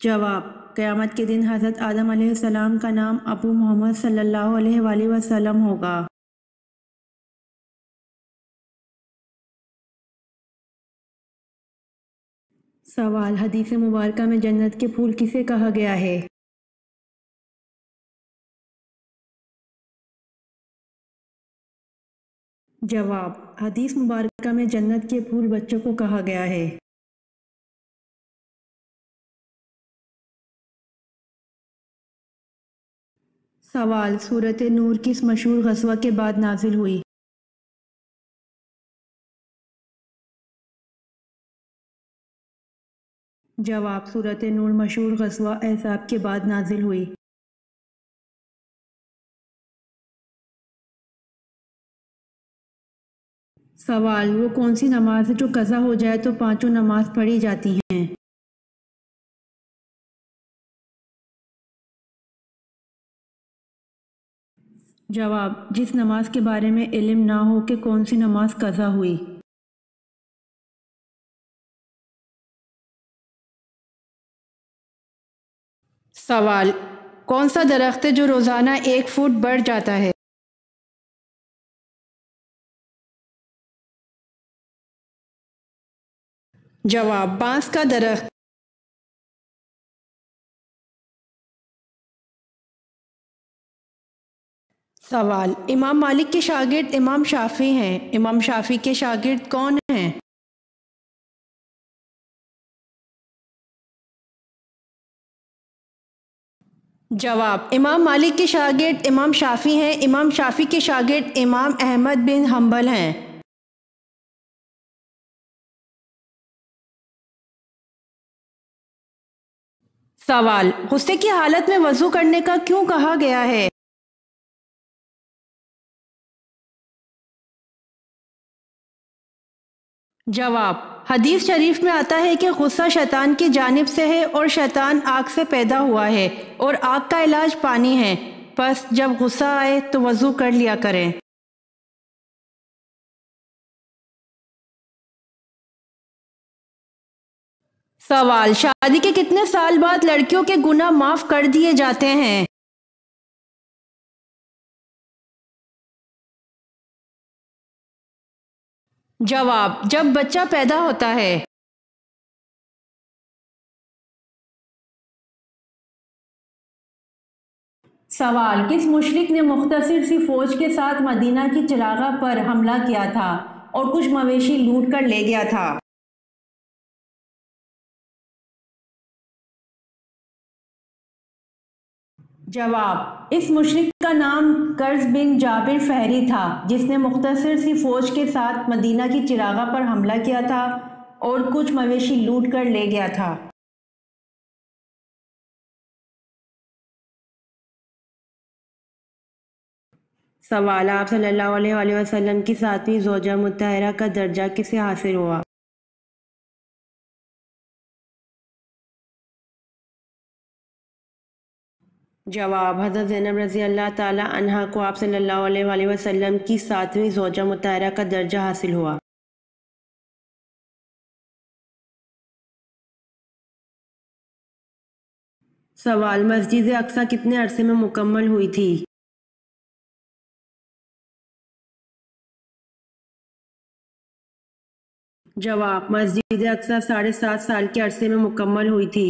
جواب: قیامت کے دن حضرت آدم علیہ السلام کا نام ابو محمد صلی اللہ علیہ وآلہ وسلم ہوگا۔ سوال: حدیث مبارکہ میں جنت کے پھول کسے کہا گیا ہے؟ جواب: حدیث مبارکہ میں جنت کے پھول بچوں کو کہا گیا ہے۔ سوال: سورۃ نور کس مشہور غزوہ کے بعد نازل ہوئی؟ جواب: سورۃ نور مشہور غزوہ احزاب کے بعد نازل ہوئی۔ سوال: وہ کون سی نماز ہے جو قضا ہو جائے تو پانچوں نماز پڑھی جاتی ہیں؟ جواب: جس نماز کے بارے میں علم نہ ہو کہ کون سی نماز قضا ہوئی۔ سوال: کون سا درخت ہے جو روزانہ 1 فٹ بڑھ جاتا ہے؟ جواب: بانس کا درخت۔ سوال: امام مالک کے شاگرد امام شافعی ہیں، امام شافعی کے شاگرد کون ہیں؟ جواب: امام مالک کے شاگرد امام شافعی ہیں، امام شافعی کے شاگرد امام احمد بن حنبل ہیں۔ سوال: غصے کی حالت میں وضو کرنے کا کیوں کہا گیا ہے؟ جواب: حدیث شریف میں آتا ہے کہ غصہ شیطان کی جانب سے ہے اور شیطان آگ سے پیدا ہوا ہے اور آگ کا علاج پانی ہے، پس جب غصہ آئے تو وضو کر لیا کریں۔ سوال: شادی کے کتنے سال بعد لڑکیوں کے گناہ معاف کر دیے جاتے ہیں؟ جواب: جب بچہ پیدا ہوتا ہے۔ سوال: کس مشرک نے مختصر سی فوج کے ساتھ مدینہ کی چراغاہ پر حملہ کیا تھا اور کچھ مویشی لوٹ کر لے گیا تھا؟ جواب: اس مشرک کا نام کرز بن جابر فہری تھا جس نے مختصر سی فوج کے ساتھ مدینہ کی چراغاہ پر حملہ کیا تھا اور کچھ مویشی لوٹ کر لے گیا تھا۔ سوال: آپ صلی اللہ علیہ وآلہ وسلم کی 7ویں زوجہ مطہرہ کا درجہ کسے حاصل ہوا؟ جواب: حضرت زینب رضی اللہ تعالی عنہا کو آپ صلی اللہ علیہ وآلہ وسلم کی 7ویں زوجہ مطہرہ کا درجہ حاصل ہوا۔ سوال: مسجد اقصی کتنے عرصے میں مکمل ہوئی تھی؟ جواب: مسجد اقصی 7.5 سال کے عرصے میں مکمل ہوئی تھی۔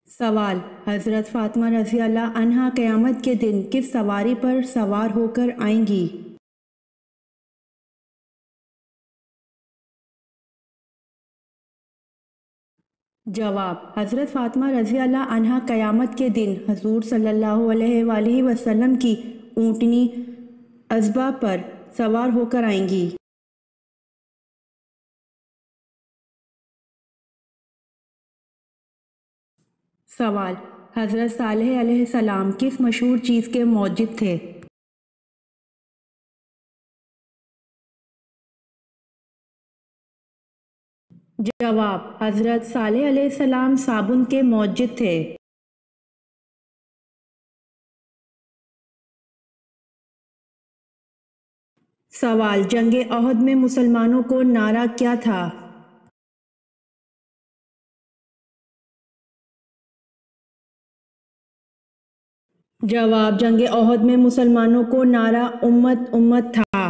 سوال: حضرت فاطمہ رضی اللہ عنہا قیامت کے دن کس سواری پر سوار ہو کر آئیں گی؟ جواب: حضرت فاطمہ رضی اللہ عنہا قیامت کے دن حضور صلی اللہ علیہ وآلہ وسلم کی اونٹنی عذبہ پر سوار ہو کر آئیں گی۔ سوال: حضرت صالح علیہ السلام کس مشہور چیز کے موجد تھے؟ جواب: حضرت صالح علیہ السلام صابن کے موجد تھے۔ سوال: جنگ احد میں مسلمانوں کو نعرہ کیا تھا؟ جواب: جنگ احد میں مسلمانوں کو نعرہ امت امت تھا۔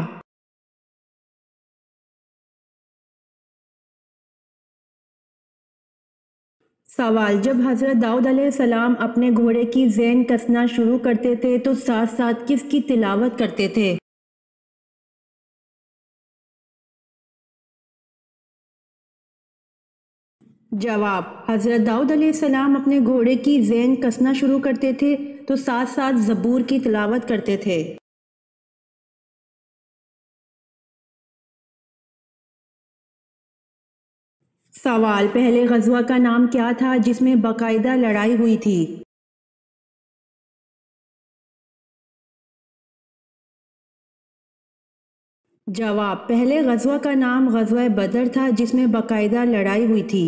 سوال: جب حضرت داؤد علیہ السلام اپنے گھوڑے کی زین کسنا شروع کرتے تھے تو ساتھ ساتھ کس کی تلاوت کرتے تھے؟ جواب: حضرت داؤد علیہ السلام اپنے گھوڑے کی زین کسنا شروع کرتے تھے تو ساتھ ساتھ زبور کی تلاوت کرتے تھے۔ سوال: پہلے غزوہ کا نام کیا تھا جس میں باقاعدہ لڑائی ہوئی تھی؟ جواب: پہلے غزوہ کا نام غزوہ بدر تھا جس میں باقاعدہ لڑائی ہوئی تھی۔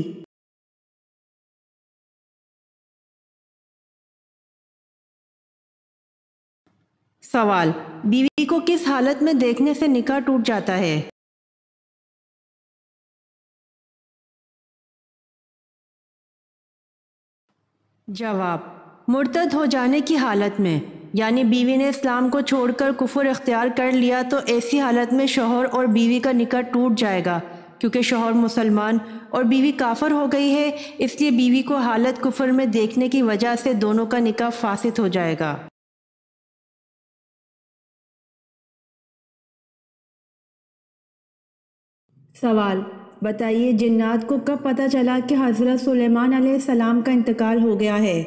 سوال: بیوی کو کس حالت میں دیکھنے سے نکاح ٹوٹ جاتا ہے؟ جواب: مرتد ہو جانے کی حالت میں، یعنی بیوی نے اسلام کو چھوڑ کر کفر اختیار کر لیا تو ایسی حالت میں شوہر اور بیوی کا نکاح ٹوٹ جائے گا، کیونکہ شوہر مسلمان اور بیوی کافر ہو گئی ہے، اس لیے بیوی کو حالت کفر میں دیکھنے کی وجہ سے دونوں کا نکاح فاسد ہو جائے گا۔ سوال: بتائیے جنات کو کب پتہ چلا کہ حضرت سلیمان علیہ السلام کا انتقال ہو گیا ہے؟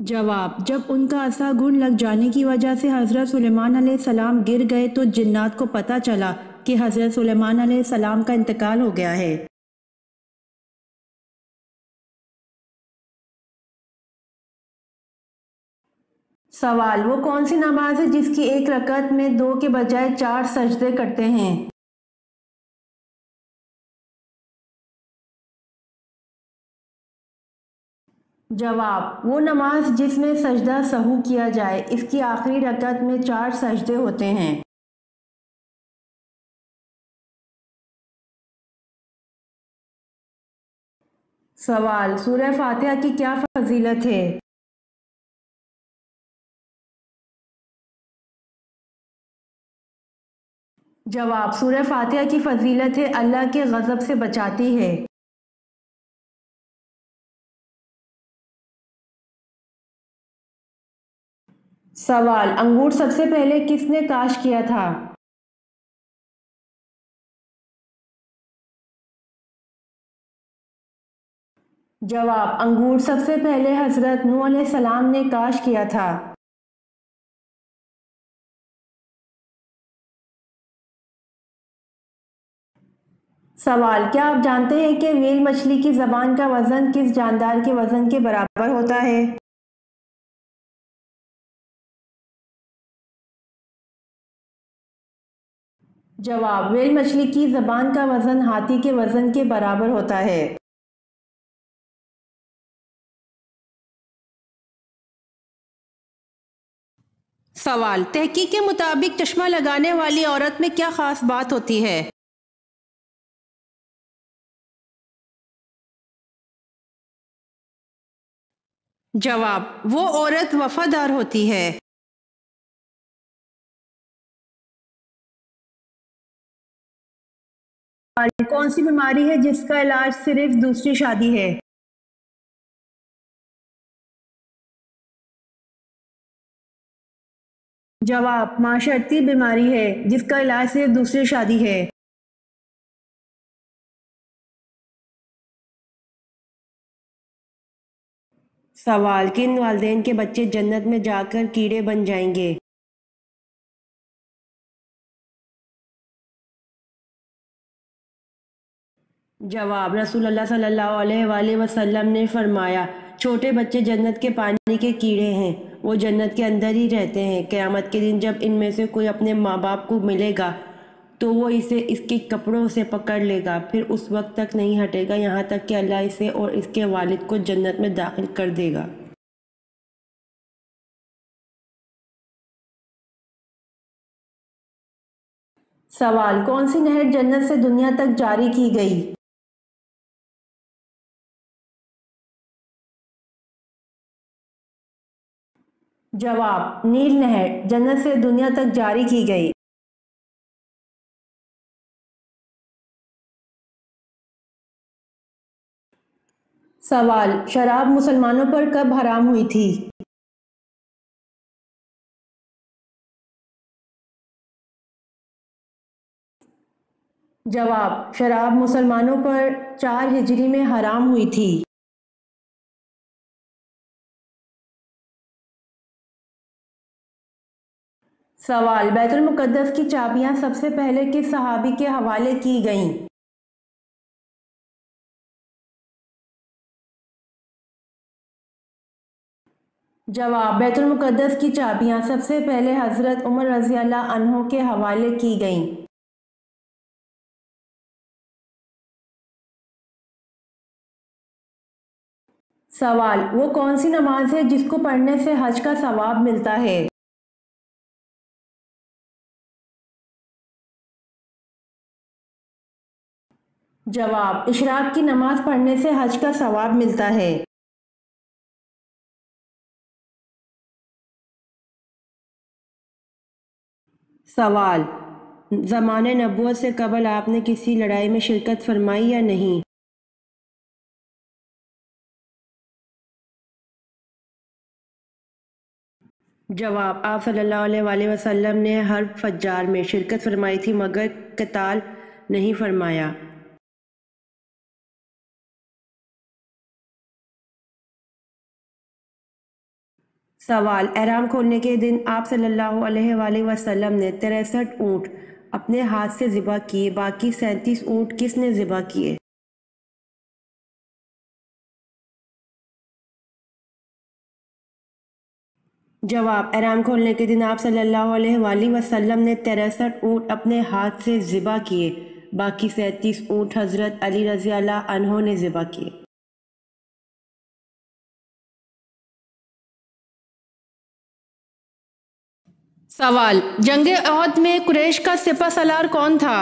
جواب: جب ان کا عصا گھن لگ جانے کی وجہ سے حضرت سلیمان علیہ السلام گر گئے تو جنات کو پتہ چلا کہ حضرت سلیمان علیہ السلام کا انتقال ہو گیا ہے۔ سوال: وہ کون سی نماز ہے جس کی ایک رکعت میں 2 کے بجائے 4 سجدے کرتے ہیں؟ جواب: وہ نماز جس میں سجدہ سہو کیا جائے، اس کی آخری رکعت میں 4 سجدے ہوتے ہیں۔ سوال: سورہ فاتحہ کی کیا فضیلت ہے؟ جواب: سورہ فاتحہ کی فضیلت ہے اللہ کے غضب سے بچاتی ہے۔ سوال: انگور سب سے پہلے کس نے کاشت کیا تھا؟ جواب: انگور سب سے پہلے حضرت نوح علیہ السلام نے کاشت کیا تھا۔ سوال: کیا آپ جانتے ہیں کہ ویل مچھلی کی زبان کا وزن کس جاندار کے وزن کے برابر ہوتا ہے؟ جواب: ویل مچھلی کی زبان کا وزن ہاتھی کے وزن کے برابر ہوتا ہے۔ سوال: تحقیق کے مطابق چشمہ لگانے والی عورت میں کیا خاص بات ہوتی ہے؟ جواب: وہ عورت وفادار ہوتی ہے۔ کون سی بیماری ہے جس کا علاج صرف دوسری شادی ہے؟ جواب: معاشرتی بیماری ہے جس کا علاج صرف دوسری شادی ہے۔ سوال: کن والدین کے بچے جنت میں جا کر کیڑے بن جائیں گے؟ جواب: رسول اللہ صلی اللہ علیہ وآلہ وسلم نے فرمایا، چھوٹے بچے جنت کے پانی کے کیڑے ہیں، وہ جنت کے اندر ہی رہتے ہیں۔ قیامت کے دن جب ان میں سے کوئی اپنے ماں باپ کو ملے گا تو وہ اسے اس کے کپڑوں سے پکڑ لے گا، پھر اس وقت تک نہیں ہٹے گا یہاں تک کہ اللہ اسے اور اس کے والد کو جنت میں داخل کر دے گا۔ سوال، کون سی نہر جنت سے دنیا تک جاری کی گئی؟ جواب، نیل نہر جنت سے دنیا تک جاری کی گئی۔ سوال، شراب مسلمانوں پر کب حرام ہوئی تھی؟ جواب، شراب مسلمانوں پر 4 ہجری میں حرام ہوئی تھی۔ سوال، بیت المقدس کی چابیاں سب سے پہلے کس صحابی کے حوالے کی گئیں؟ جواب، بیت المقدس کی چابیاں سب سے پہلے حضرت عمر رضی اللہ عنہ کے حوالے کی گئیں۔ سوال، وہ کون سی نماز ہے جس کو پڑھنے سے حج کا ثواب ملتا ہے؟ جواب، اشراق کی نماز پڑھنے سے حج کا ثواب ملتا ہے۔ سوال، زمانِ نبوت سے قبل آپ نے کسی لڑائی میں شرکت فرمائی یا نہیں؟ جواب، آپ صلی اللہ علیہ وآلہ وسلم نے حرب فجار میں شرکت فرمائی تھی مگر قتال نہیں فرمایا۔ سوال، احرام کھولنے کے دن آپ صلی اللہ علیہ وآلہ وسلم نے 63 اونٹ اپنے ہاتھ سے ذبح کیے، باقی 37 اونٹ کس نے ذبح کیے؟ جواب، احرام کھولنے کے دن آپ صلی اللہ علیہ وآلہ وسلم نے 63 اونٹ اپنے ہاتھ سے ذبح کیے، باقی 37 اونٹ حضرت علی رضی اللہ عنہ نے ذبح کیے۔ سوال، جنگ احد میں قریش کا سپہ سالار کون تھا؟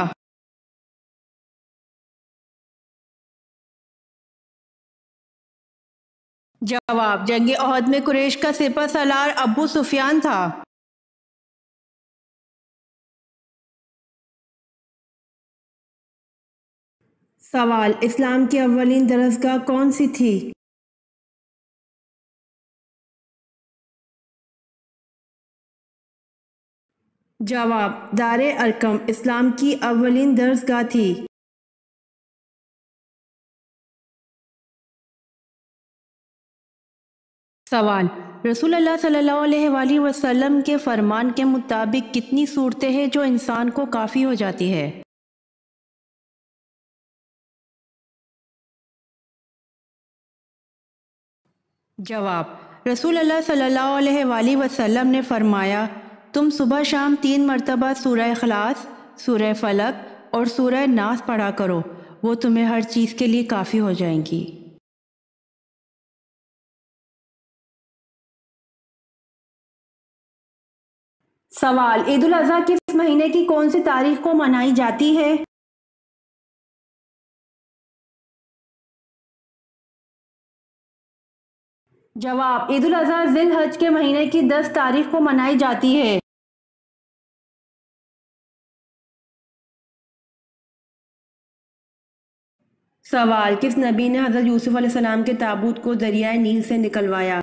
جواب، جنگ احد میں قریش کا سپہ سالار ابو سفیان تھا۔ سوال، اسلام کی اولین درسگاہ کون سی تھی؟ جواب، دار ارقم اسلام کی اولین درسگاہ تھی۔ سوال، رسول اللہ صلی اللہ علیہ وآلہ وسلم کے فرمان کے مطابق کتنی صورتیں ہیں جو انسان کو کافی ہو جاتی ہے؟ جواب، رسول اللہ صلی اللہ علیہ وآلہ وسلم نے فرمایا، تم صبح شام 3 مرتبہ سورہ اخلاص، سورہ فلق اور سورہ ناس پڑھا کرو، وہ تمہیں ہر چیز کے لیے کافی ہو جائیں گی۔ سوال، عید الاضحیٰ کس مہینے کی کون سی تاریخ کو منائی جاتی ہے؟ جواب، عید الاضحیٰ ذی الحج کے مہینے کی 10 تاریخ کو منائی جاتی ہے۔ سوال، کس نبی نے حضرت یوسف علیہ السلام کے تابوت کو دریائے نیل سے نکلوایا؟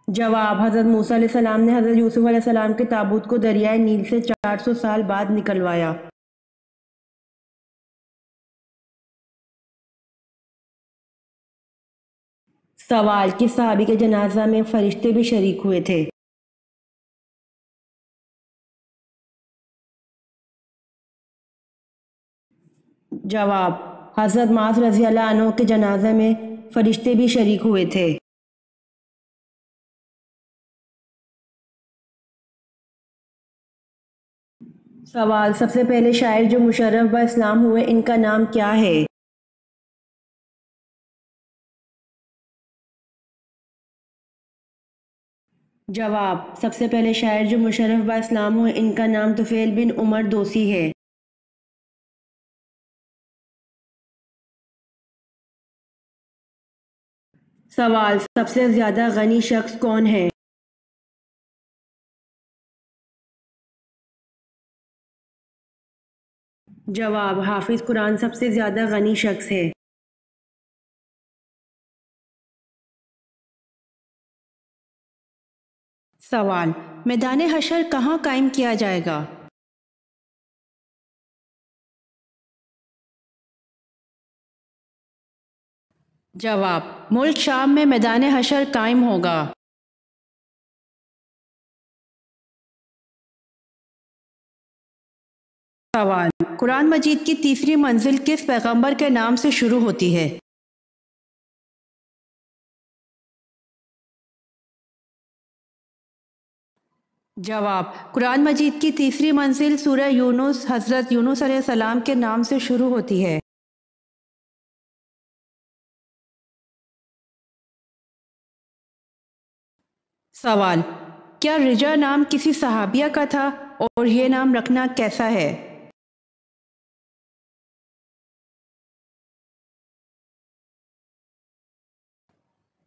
جواب، حضرت موسیٰ علیہ السلام نے حضرت یوسف علیہ السلام کے تابوت کو دریائے نیل سے 400 سال بعد نکلوایا۔ سوال، کس صحابی کے جنازہ میں فرشتے بھی شریک ہوئے تھے؟ جواب، حضرت معاذ رضی اللہ عنہ کے جنازے میں فرشتے بھی شریک ہوئے تھے۔ سوال، سب سے پہلے شاعر جو مشرف با اسلام ہوئے ان کا نام کیا ہے؟ جواب: سب سے پہلے شاعر جو مشرف با اسلام ہوئے ان کا نام طفیل بن عمر دوسی ہے۔ سوال: سب سے زیادہ غنی شخص کون ہے؟ جواب: حافظ قرآن سب سے زیادہ غنی شخص ہے۔ سوال: میدان حشر کہاں قائم کیا جائے گا؟ جواب: ملک شام میں میدان حشر قائم ہوگا۔ سوال: قرآن مجید کی تیسری منزل کس پیغمبر کے نام سے شروع ہوتی ہے؟ جواب: قرآن مجید کی تیسری منزل سورہ یونس حضرت یونس علیہ السلام کے نام سے شروع ہوتی ہے۔ سوال: کیا رجا نام کسی صحابیہ کا تھا اور یہ نام رکھنا کیسا ہے؟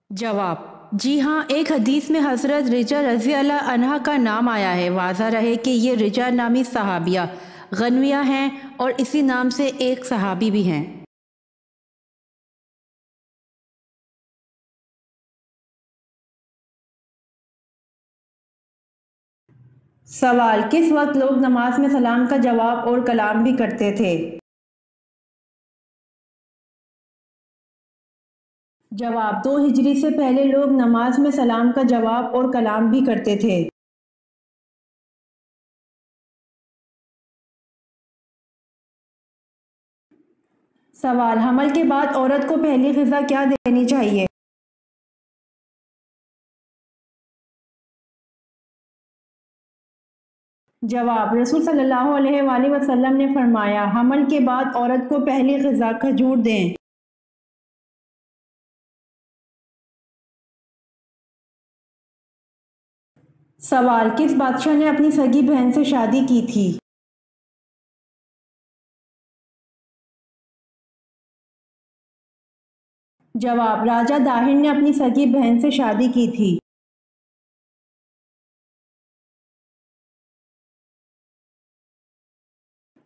جواب: جی ہاں، ایک حدیث میں حضرت رجا رضی اللہ عنہا کا نام آیا ہے۔ واضح رہے کہ یہ رجا نامی صحابیہ غنویہ ہیں اور اسی نام سے ایک صحابی بھی ہیں۔ سوال: کس وقت لوگ نماز میں سلام کا جواب اور کلام بھی کرتے تھے؟ جواب: 2 ہجری سے پہلے لوگ نماز میں سلام کا جواب اور کلام بھی کرتے تھے۔ سوال: حمل کے بعد عورت کو پہلی غذا کیا دینی چاہیے؟ جواب: رسول صلی اللہ علیہ وآلہ وسلم نے فرمایا، حمل کے بعد عورت کو پہلی غذا کھجور دیں۔ سوال: کس بادشاہ نے اپنی سگی بہن سے شادی کی تھی؟ جواب: راجہ داہر نے اپنی سگی بہن سے شادی کی تھی۔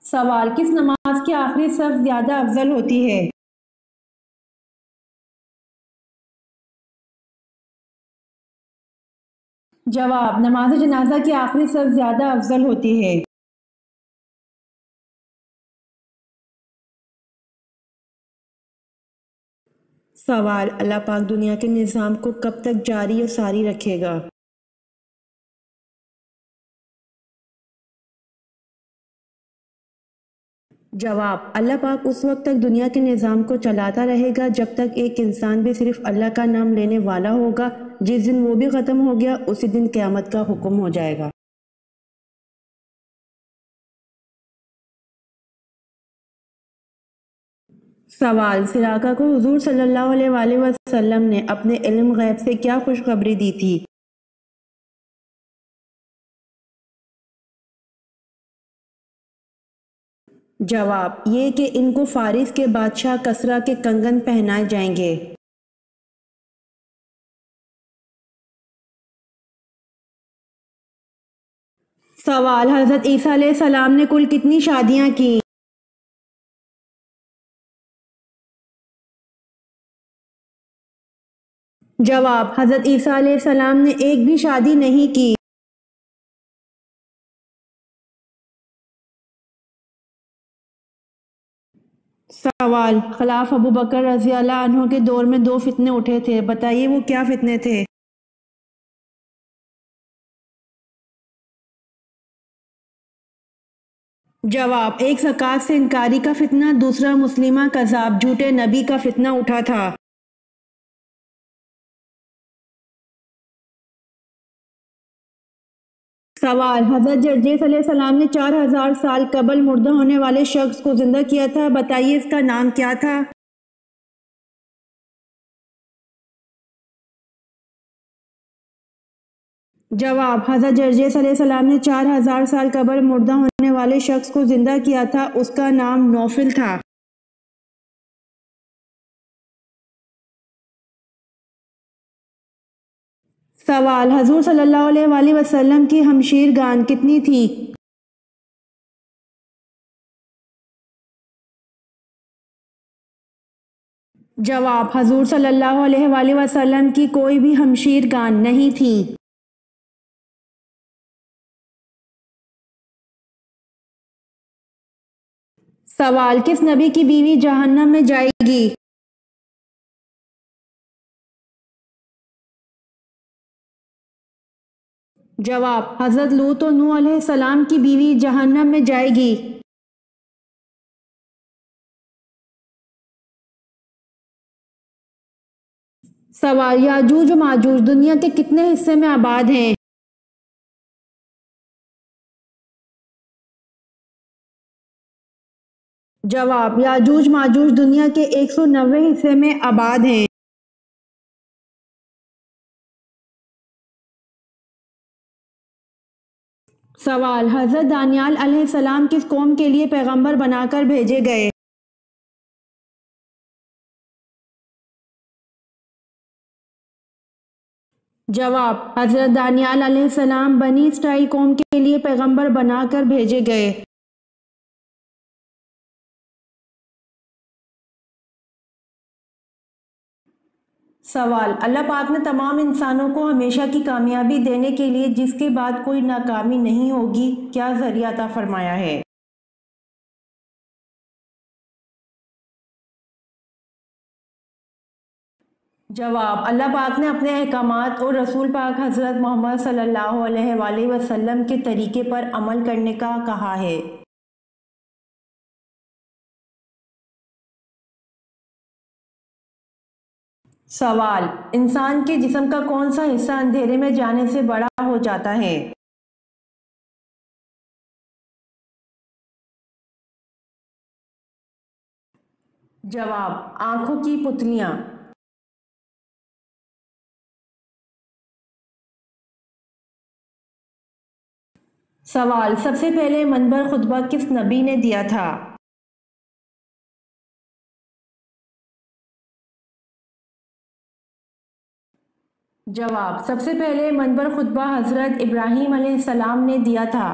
سوال: کس نماز کی آخری صف زیادہ افضل ہوتی ہے؟ جواب: نماز جنازہ کی آخری صف زیادہ افضل ہوتی ہے۔ سوال: اللہ پاک دنیا کے نظام کو کب تک جاری و ساری رکھے گا؟ جواب: اللہ پاک اس وقت تک دنیا کے نظام کو چلاتا رہے گا جب تک ایک انسان بھی صرف اللہ کا نام لینے والا ہوگا۔ جس دن وہ بھی ختم ہو گیا اسی دن قیامت کا حکم ہو جائے گا۔ سوال: سراقہ کو حضور صلی اللہ علیہ وآلہ وسلم نے اپنے علم غیب سے کیا خوشخبری دی تھی؟ جواب: یہ کہ ان کو فارس کے بادشاہ کسریٰ کے کنگن پہنائے جائیں گے۔ سوال: حضرت عیسیٰ علیہ السلام نے کل کتنی شادیاں کیں؟ جواب: حضرت عیسیٰ علیہ السلام نے ایک بھی شادی نہیں کی۔ سوال: خلاف ابو بکر رضی اللہ عنہ کے دور میں 2 فتنے اٹھے تھے، بتائیے وہ کیا فتنے تھے؟ جواب: ایک زکوٰۃ سے انکاری کا فتنہ، دوسرا مسلمہ کذاب جھوٹے نبی کا فتنہ اٹھا تھا۔ سوال: حضرت جرجیس علیہ السلام نے 4000 سال قبل مردہ ہونے والے شخص کو زندہ کیا تھا، بتائیے اس کا نام کیا تھا؟ جواب: حضرت جرجس علیہ السلام نے 4000 سال قبل مردہ ہونے والے شخص کو زندہ کیا تھا، اس کا نام نوفل تھا۔ سوال: حضور صلی اللہ علیہ وآلہ وسلم کی ہمشیر گان کتنی تھی؟ جواب: حضور صلی اللہ علیہ وآلہ وسلم کی کوئی بھی ہمشیر گان نہیں تھی۔ سوال: کس نبی کی بیوی جہنم میں جائے گی؟ جواب: حضرت لوط و نوح علیہ السلام کی بیوی جہنم میں جائے گی۔ سوال: یاجوج و ماجوج دنیا کے کتنے حصے میں آباد ہیں؟ جواب: یاجوج ماجوج دنیا کے 190 حصے میں آباد ہیں۔ سوال: حضرت دانیال علیہ السلام کس قوم کے لیے پیغمبر بنا کر بھیجے گئے؟ جواب: حضرت دانیال علیہ السلام بنی اسرائیل قوم کے لیے پیغمبر بنا کر بھیجے گئے۔ سوال: اللہ پاک نے تمام انسانوں کو ہمیشہ کی کامیابی دینے کے لیے جس کے بعد کوئی ناکامی نہیں ہوگی کیا ذریعہ عطا فرمایا ہے؟ جواب: اللہ پاک نے اپنے احکامات اور رسول پاک حضرت محمد صلی اللہ علیہ وآلہ وسلم کے طریقے پر عمل کرنے کا کہا ہے۔ سوال: انسان کے جسم کا کون سا حصہ اندھیرے میں جانے سے بڑا ہو جاتا ہے؟ جواب: آنکھوں کی پتلیاں۔ سوال: سب سے پہلے منبر خطبہ کس نبی نے دیا تھا؟ جواب: سب سے پہلے منبر خطبہ حضرت ابراہیم علیہ السلام نے دیا تھا۔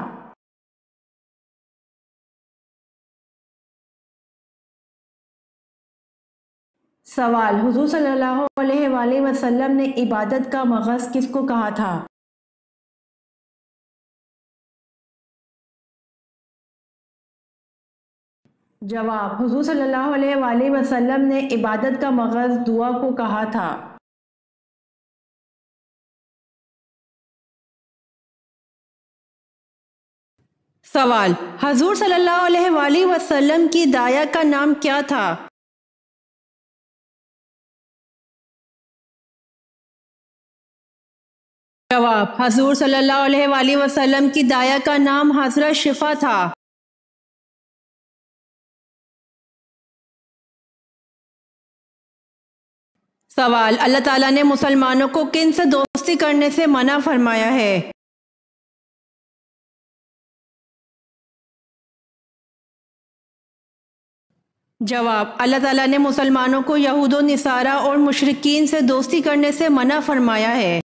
سوال: حضور صلی اللہ علیہ وآلہ وسلم نے عبادت کا مغز کس کو کہا تھا؟ جواب: حضور صلی اللہ علیہ وآلہ وسلم نے عبادت کا مغز دعا کو کہا تھا۔ سوال: حضور صلی اللہ علیہ وآلہ وسلم کی دایا کا نام کیا تھا؟ جواب: حضور صلی اللہ علیہ وآلہ وسلم کی دایا کا نام حضرت شفا تھا۔ سوال: اللہ تعالیٰ نے مسلمانوں کو کن سے دوستی کرنے سے منع فرمایا ہے؟ جواب: اللہ تعالیٰ نے مسلمانوں کو یہود و نصارہ اور مشرکین سے دوستی کرنے سے منع فرمایا ہے۔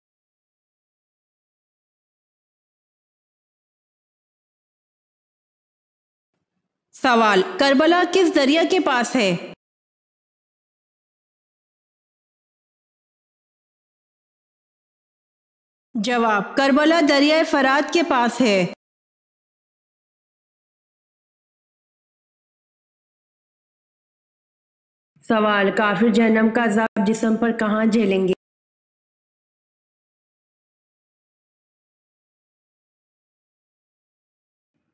سوال: کربلا کس دریا کے پاس ہے؟ جواب: کربلا دریائے فرات کے پاس ہے۔ سوال: کافر جہنم کا عذاب جسم پر کہاں جھیلیں گے؟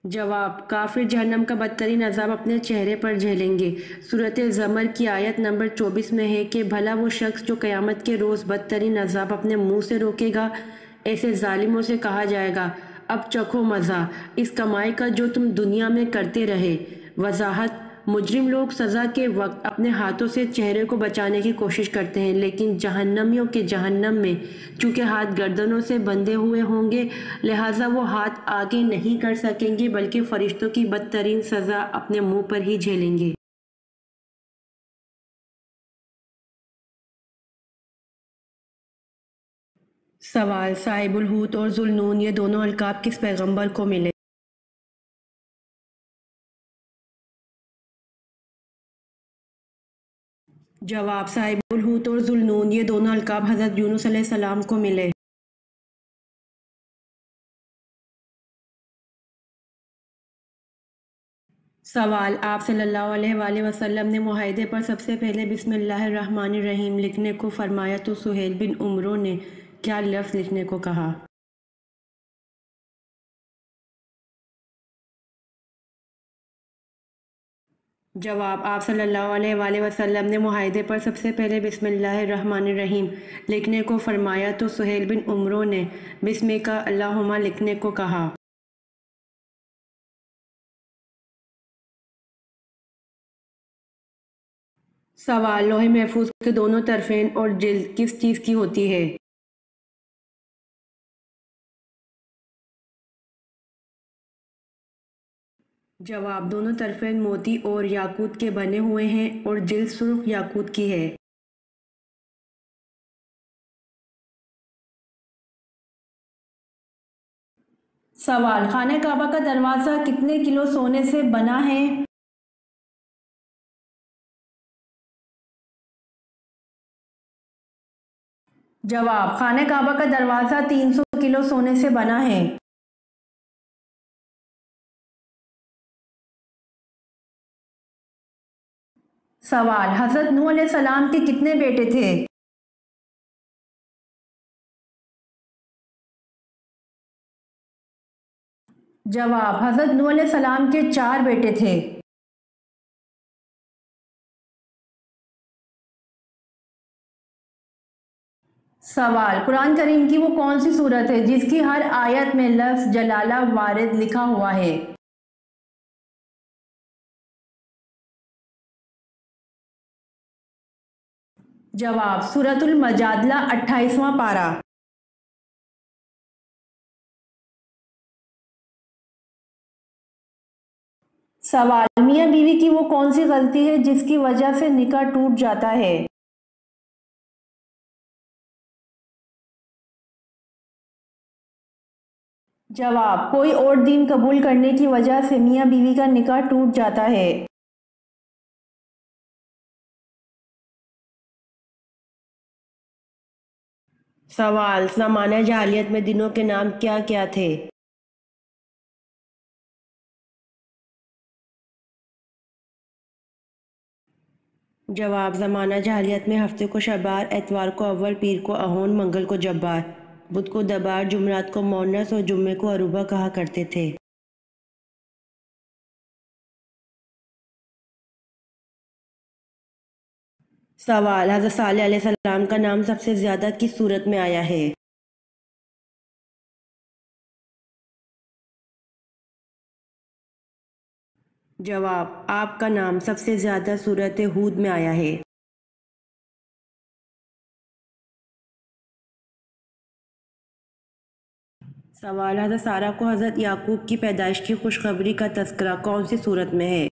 جواب: کافر جہنم کا بدترین عذاب اپنے چہرے پر جھیلیں گے۔ سورۃ زمر کی آیت نمبر 24 میں ہے کہ بھلا وہ شخص جو قیامت کے روز بدترین عذاب اپنے منہ سے روکے گا۔ ایسے ظالموں سے کہا جائے گا اب چکھو مزہ اس کمائی کا جو تم دنیا میں کرتے رہے۔ وضاحت: مجرم لوگ سزا کے وقت اپنے ہاتھوں سے چہرے کو بچانے کی کوشش کرتے ہیں، لیکن جہنمیوں کے جہنم میں چونکہ ہاتھ گردنوں سے بندھے ہوئے ہوں گے، لہٰذا وہ ہاتھ آگے نہیں کر سکیں گے بلکہ فرشتوں کی بدترین سزا اپنے منہ پر ہی جھیلیں گے۔ سوال: صاحب الحوت اور ذوالنون یہ دونوں القاب کس پیغمبر کو ملے؟ جواب: صاحب الحوت اور ذوالنون یہ دونوں القاب حضرت یونس علیہ السلام کو ملے۔ سوال: آپ صلی اللہ علیہ وآلہ وسلم نے معاہدے پر سب سے پہلے بسم اللہ الرحمن الرحیم لکھنے کو فرمایا تو سہیل بن عمرو نے کیا لفظ لکھنے کو کہا؟ جواب: آپ صلی اللہ علیہ وآلہ وسلم نے معاہدے پر سب سے پہلے بسم اللہ الرحمن الرحیم لکھنے کو فرمایا تو سہیل بن عمرو نے بسمک اللہم لکھنے کو کہا۔ سوال: لوح محفوظ کے دونوں طرفین اور جلد کس چیز کی ہوتی ہے؟ جواب: دونوں طرفین موتی اور یاقوت کے بنے ہوئے ہیں اور جلد سرخ یاقوت کی ہے۔ سوال: خانہ کعبہ کا دروازہ کتنے کلو سونے سے بنا ہے؟ جواب: خانہ کعبہ کا دروازہ 300 کلو سونے سے بنا ہے۔ سوال: حضرت نوح علیہ السلام کے کتنے بیٹے تھے؟ جواب: حضرت نوح علیہ السلام کے 4 بیٹے تھے۔ سوال: قرآن کریم کی وہ کون سی سورت ہے جس کی ہر آیت میں لفظ جلالہ وارد لکھا ہوا ہے؟ جواب: سورۃ المجادلہ 28واں پارہ۔ سوال: میاں بیوی کی وہ کون سی غلطی ہے جس کی وجہ سے نکاح ٹوٹ جاتا ہے؟ جواب: کوئی اور دین قبول کرنے کی وجہ سے میاں بیوی کا نکاح ٹوٹ جاتا ہے۔ سوال: زمانہ جاہلیت میں دنوں کے نام کیا کیا تھے؟ جواب: زمانہ جاہلیت میں ہفتے کو شبار، اتوار کو اول، پیر کو اہون، منگل کو جبار، بدھ کو دبار، جمعرات کو مونس اور جمعے کو عروبہ کہا کرتے تھے۔ سوال: حضرت صالح علیہ السلام کا نام سب سے زیادہ کس صورت میں آیا ہے؟ جواب: آپ کا نام سب سے زیادہ سورۃ ہود میں آیا ہے۔ سوال: حضرت سارہ کو حضرت یعقوب کی پیدائش کی خوشخبری کا تذکرہ کون سی صورت میں ہے؟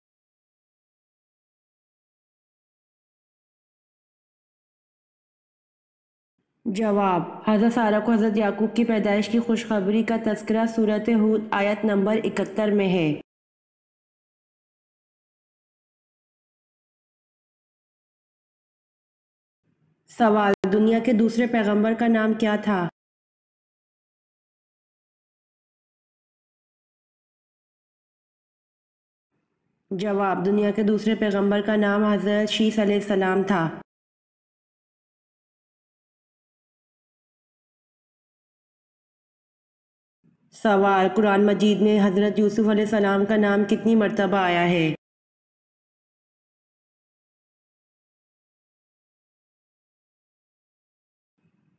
جواب: حضرت سارہ کو حضرت یعقوب کی پیدائش کی خوشخبری کا تذکرہ سورۃ ہود آیت نمبر 71 میں ہے۔ سوال: دنیا کے دوسرے پیغمبر کا نام کیا تھا؟ جواب: دنیا کے دوسرے پیغمبر کا نام حضرت شیس علیہ السلام تھا۔ سوال: قرآن مجید میں حضرت یوسف علیہ السلام کا نام کتنی مرتبہ آیا ہے؟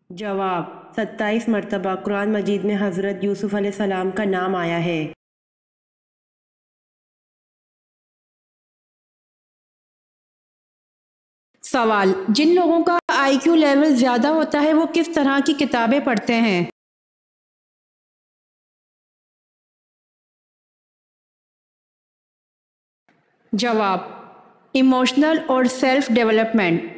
جواب: 27 مرتبہ قرآن مجید میں حضرت یوسف علیہ السلام کا نام آیا ہے۔ سوال: جن لوگوں کا آئی کیو لیول زیادہ ہوتا ہے وہ کس طرح کی کتابیں پڑھتے ہیں؟ جواب: ایموشنل اور سیلف ڈیولپمنٹ۔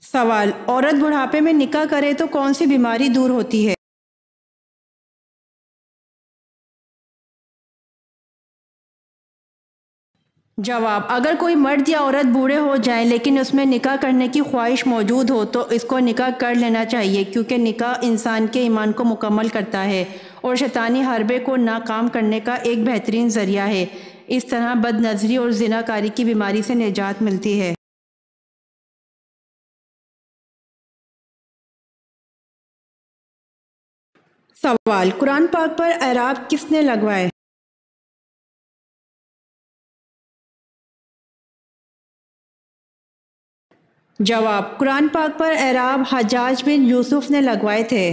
سوال: عورت بڑھاپے میں نکاح کرے تو کون سی بیماری دور ہوتی ہے؟ جواب: اگر کوئی مرد یا عورت بوڑھے ہو جائیں لیکن اس میں نکاح کرنے کی خواہش موجود ہو تو اس کو نکاح کر لینا چاہیے، کیونکہ نکاح انسان کے ایمان کو مکمل کرتا ہے اور شیطانی حربے کو ناکام کرنے کا ایک بہترین ذریعہ ہے۔ اس طرح بد نظری اور زنا کاری کی بیماری سے نجات ملتی ہے۔ سوال: قرآن پاک پر اعراب کس نے لگوائے؟ جواب: قرآن پاک پر اعراب حجاج بن یوسف نے لگوائے تھے۔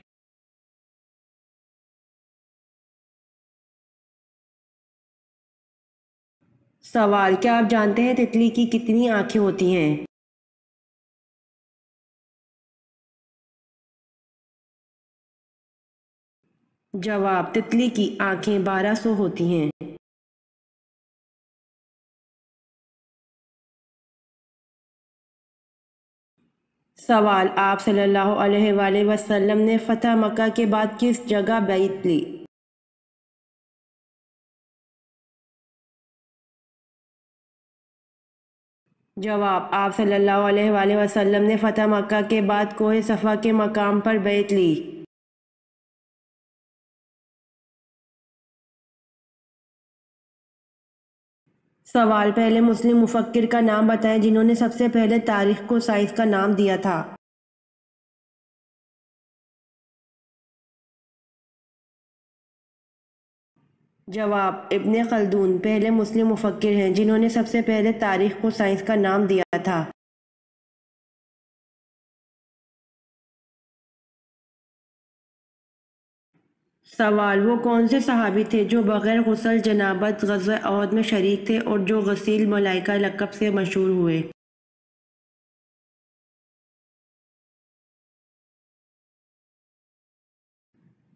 سوال: کیا آپ جانتے ہیں تتلی کی کتنی آنکھیں ہوتی ہیں؟ جواب: تتلی کی آنکھیں 1200 ہوتی ہیں۔ سوال: آپ صلی اللہ علیہ وآلہ وسلم نے فتح مکہ کے بعد کس جگہ بیعت لی؟ جواب: آپ صلی اللہ علیہ وآلہ وسلم نے فتح مکہ کے بعد کوہ صفا کے مقام پر بیعت لی۔ سوال: پہلے مسلم مفکر کا نام بتائیں جنہوں نے سب سے پہلے تاریخ کو سائنس کا نام دیا تھا۔ جواب: ابن خلدون پہلے مسلم مفکر ہیں جنہوں نے سب سے پہلے تاریخ کو سائنس کا نام دیا تھا۔ سوال: وہ کون سے صحابی تھے جو بغیر غسل جنابت غزوہ احد میں شریک تھے اور جو غسیل ملائکہ لقب سے مشہور ہوئے؟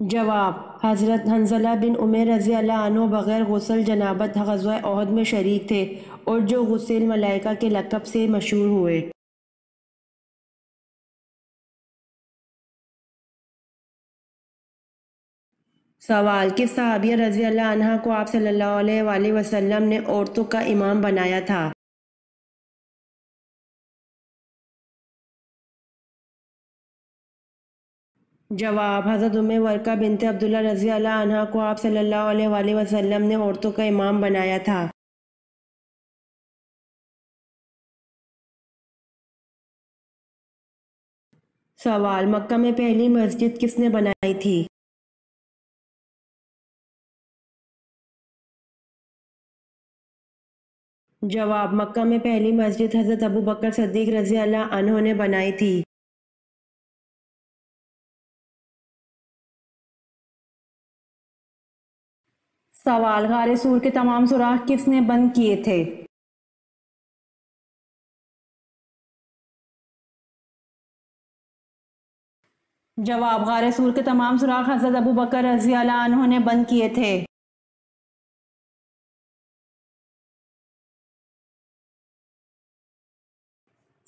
جواب: حضرت حنظلہ بن عمیر رضی اللہ عنہ بغیر غسل جنابت غزوہ احد میں شریک تھے اور جو غسیل ملائکہ کے لقب سے مشہور ہوئے۔ سوال: کس صحابیہ رضی اللہ عنہا کو آپ صلی اللہ علیہ وآلہ وسلم نے عورتوں کا امام بنایا تھا؟ جواب: حضرت ام ورقہ بنت عبداللہ رضی اللہ عنہا کو آپ صلی اللہ علیہ وآلہ وسلم نے عورتوں کا امام بنایا تھا۔ سوال: مکہ میں پہلی مسجد کس نے بنائی تھی؟ جواب: مکہ میں پہلی مسجد حضرت ابو بکر صدیق رضی اللہ عنہ نے بنائی تھی۔ سوال: غار سور کے تمام سوراخ کس نے بند کیے تھے؟ جواب: غار سور کے تمام سوراخ حضرت ابو بکر رضی اللہ عنہ نے بند کیے تھے۔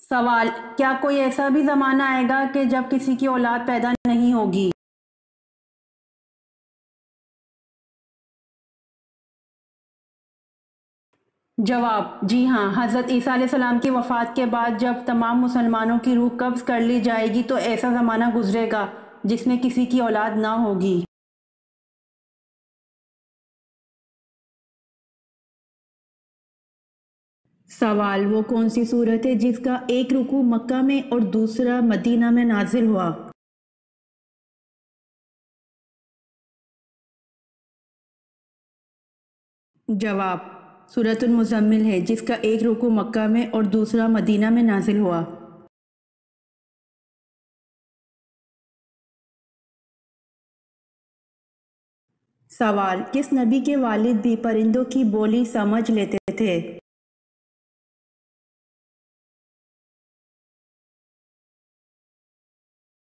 سوال: کیا کوئی ایسا بھی زمانہ آئے گا کہ جب کسی کی اولاد پیدا نہیں ہوگی؟ جواب: جی ہاں، حضرت عیسیٰ علیہ السلام کی وفات کے بعد جب تمام مسلمانوں کی روح قبض کر لی جائے گی تو ایسا زمانہ گزرے گا جس میں کسی کی اولاد نہ ہوگی۔ سوال: وہ کون سی سورت ہے جس کا ایک رکوع مکہ میں اور دوسرا مدینہ میں نازل ہوا؟ جواب: سورۃ المزمل ہے جس کا ایک رکوع مکہ میں اور دوسرا مدینہ میں نازل ہوا۔ سوال: کس نبی کے والد بھی پرندوں کی بولی سمجھ لیتے تھے؟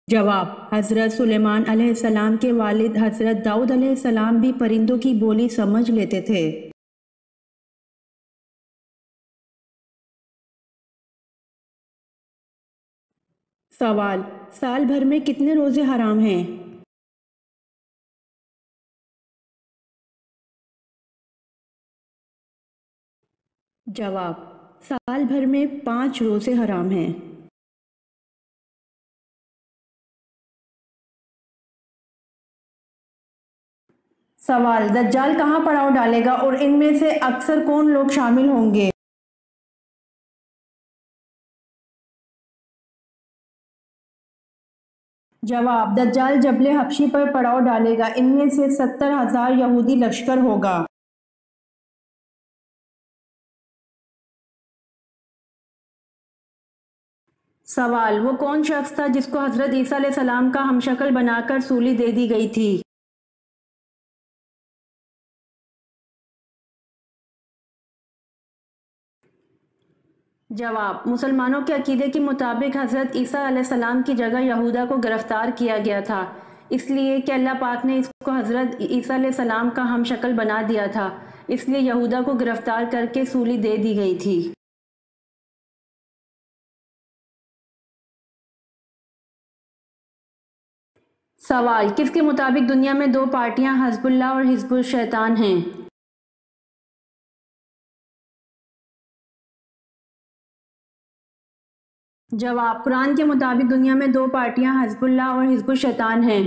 جواب: حضرت سلیمان علیہ السلام کے والد حضرت داؤد علیہ السلام بھی پرندوں کی بولی سمجھ لیتے تھے۔ سوال: سال بھر میں کتنے روزے حرام ہیں؟ جواب: سال بھر میں 5 روزے حرام ہیں۔ سوال: دجال کہاں پڑاؤ ڈالے گا اور ان میں سے اکثر کون لوگ شامل ہوں گے؟ جواب: دجال جبل حبشی پر پڑاؤ ڈالے گا، ان میں سے 70,000 یہودی لشکر ہوگا۔ سوال: وہ کون شخص تھا جس کو حضرت عیسیٰ علیہ السلام کا ہم شکل بنا کر سولی دے دی گئی تھی؟ جواب: مسلمانوں کے عقیدے کے مطابق حضرت عیسیٰ علیہ السلام کی جگہ یہودا کو گرفتار کیا گیا تھا، اس لیے کہ اللہ پاک نے اس کو حضرت عیسیٰ علیہ السلام کا ہم شکل بنا دیا تھا، اس لیے یہودا کو گرفتار کر کے سولی دے دی گئی تھی۔ سوال: کس کے مطابق دنیا میں 2 پارٹیاں حزب اللہ اور حزب الشیطان ہیں؟ جواب: قرآن کے مطابق دنیا میں 2 پارٹیاں حزب اللہ اور حزب الشیطان ہیں۔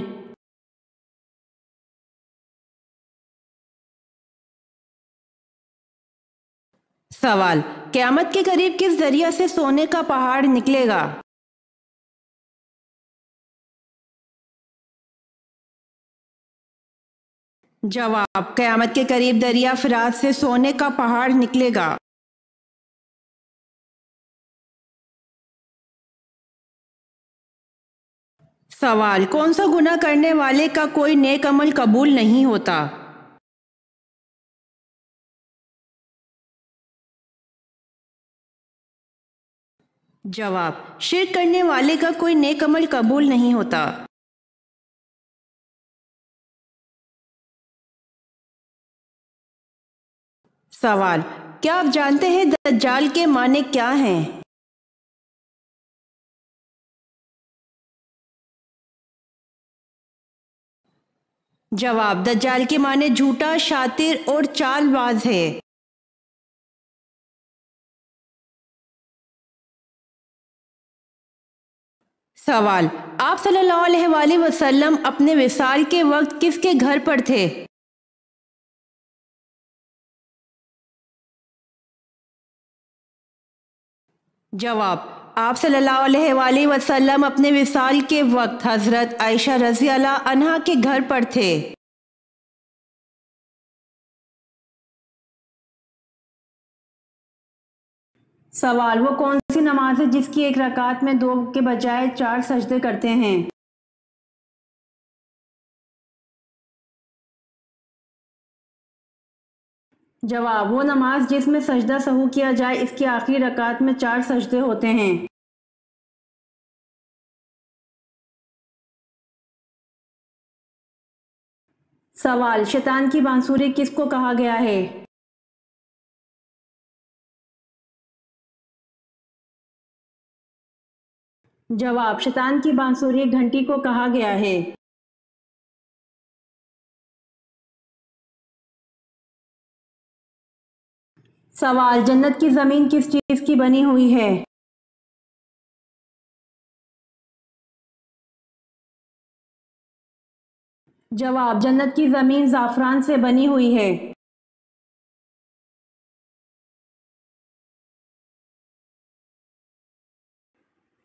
سوال: قیامت کے قریب کس ذریعہ سے سونے کا پہاڑ نکلے گا؟ جواب: قیامت کے قریب دریا فرات سے سونے کا پہاڑ نکلے گا۔ سوال: کون سا گناہ کرنے والے کا کوئی نیک عمل قبول نہیں ہوتا؟ جواب: شرک کرنے والے کا کوئی نیک عمل قبول نہیں ہوتا۔ سوال: کیا آپ جانتے ہیں دجال کے معنی کیا ہیں؟ جواب: دجال کے معنی جھوٹا، شاطر اور چال باز ہے۔ سوال: آپ صلی اللہ علیہ وآلہ وسلم اپنے وصال کے وقت کس کے گھر پر تھے؟ جواب: آپ صلی اللہ علیہ وآلہ وسلم اپنے وصال کے وقت حضرت عائشہ رضی اللہ عنہا کے گھر پر تھے۔ سوال: وہ کون سی نماز ہے جس کی ایک رکعت میں 2 کے بجائے 4 سجدے کرتے ہیں؟ جواب: وہ نماز جس میں سجدہ سہو کیا جائے، اس کی آخری رکعت میں 4 سجدے ہوتے ہیں۔ سوال: شیطان کی بانسری کس کو کہا گیا ہے؟ جواب: شیطان کی بانسری گھنٹی کو کہا گیا ہے۔ سوال: جنت کی زمین کس چیز کی بنی ہوئی ہے؟ جواب: جنت کی زمین زعفران سے بنی ہوئی ہے۔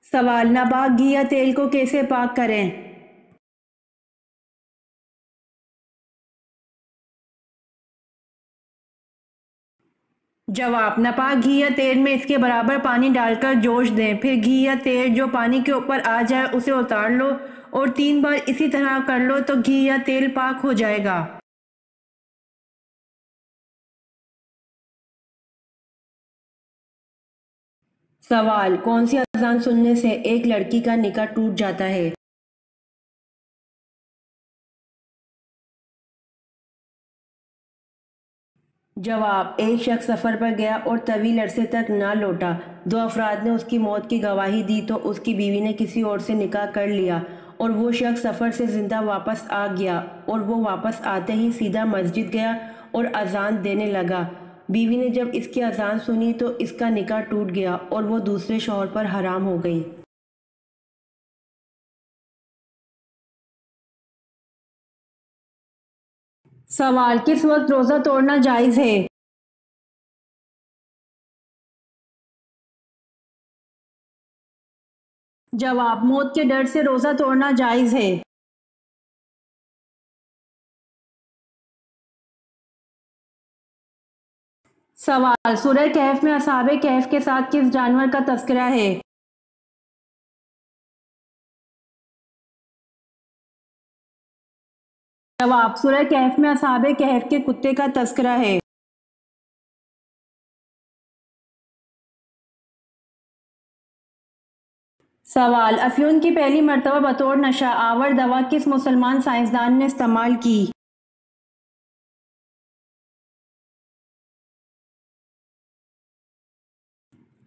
سوال: ناپاک گھی یا تیل کو کیسے پاک کریں؟ جواب: ناپاک گھی یا تیل میں اس کے برابر پانی ڈال کر جوش دیں، پھر گھی یا تیل جو پانی کے اوپر آ جائے اسے اتار لو اور 3 بار اسی طرح کر لو تو گھی یا تیل پاک ہو جائے گا۔ سوال: کون سی اذان سننے سے ایک لڑکی کا نکاح ٹوٹ جاتا ہے؟ جواب: ایک شخص سفر پر گیا اور طویل عرصے تک نہ لوٹا۔ 2 افراد نے اس کی موت کی گواہی دی تو اس کی بیوی نے کسی اور سے نکاح کر لیا اور وہ شخص سفر سے زندہ واپس آ گیا اور وہ واپس آتے ہی سیدھا مسجد گیا اور اذان دینے لگا۔ بیوی نے جب اس کی اذان سنی تو اس کا نکاح ٹوٹ گیا اور وہ دوسرے شوہر پر حرام ہو گئی۔ سوال: کس وقت روزہ توڑنا جائز ہے؟ جواب: موت کے ڈر سے روزہ توڑنا جائز ہے۔ سوال: سورہ کہف میں اصحاب کہف کے ساتھ کس جانور کا تذکرہ ہے؟ جواب: سورہ کہف میں اصحاب کہف کے کتے کا تذکرہ ہے۔ سوال: افیون کی پہلی مرتبہ بطور نشہ آور دوا کس مسلمان سائنسدان نے استعمال کی؟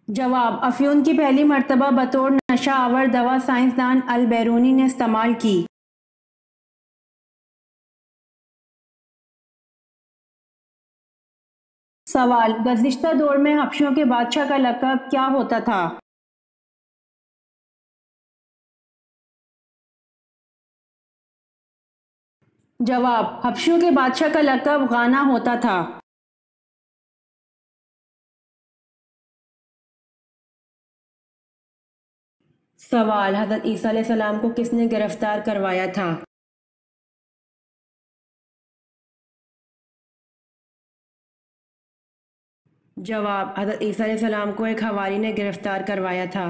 جواب: افیون کی پہلی مرتبہ بطور نشہ آور دوا سائنسدان البیرونی نے استعمال کی۔ سوال: گزشتہ دور میں حبشیوں کے بادشاہ کا لقب کیا ہوتا تھا؟ جواب: حبشیوں کے بادشاہ کا لقب غانا ہوتا تھا۔ سوال: حضرت عیسیٰ علیہ السلام کو کس نے گرفتار کروایا تھا؟ جواب: حضرت عیسیٰ علیہ السلام کو ایک حواری نے گرفتار کروایا تھا۔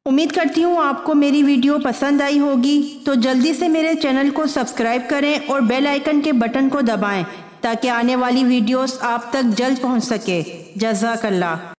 امید کرتی ہوں آپ کو میری ویڈیو پسند آئی ہوگی، تو جلدی سے میرے چینل کو سبسکرائب کریں اور بیل آئیکن کے بٹن کو دبائیں تاکہ آنے والی ویڈیوز آپ تک جلد پہنچ سکے۔ جزاک اللہ۔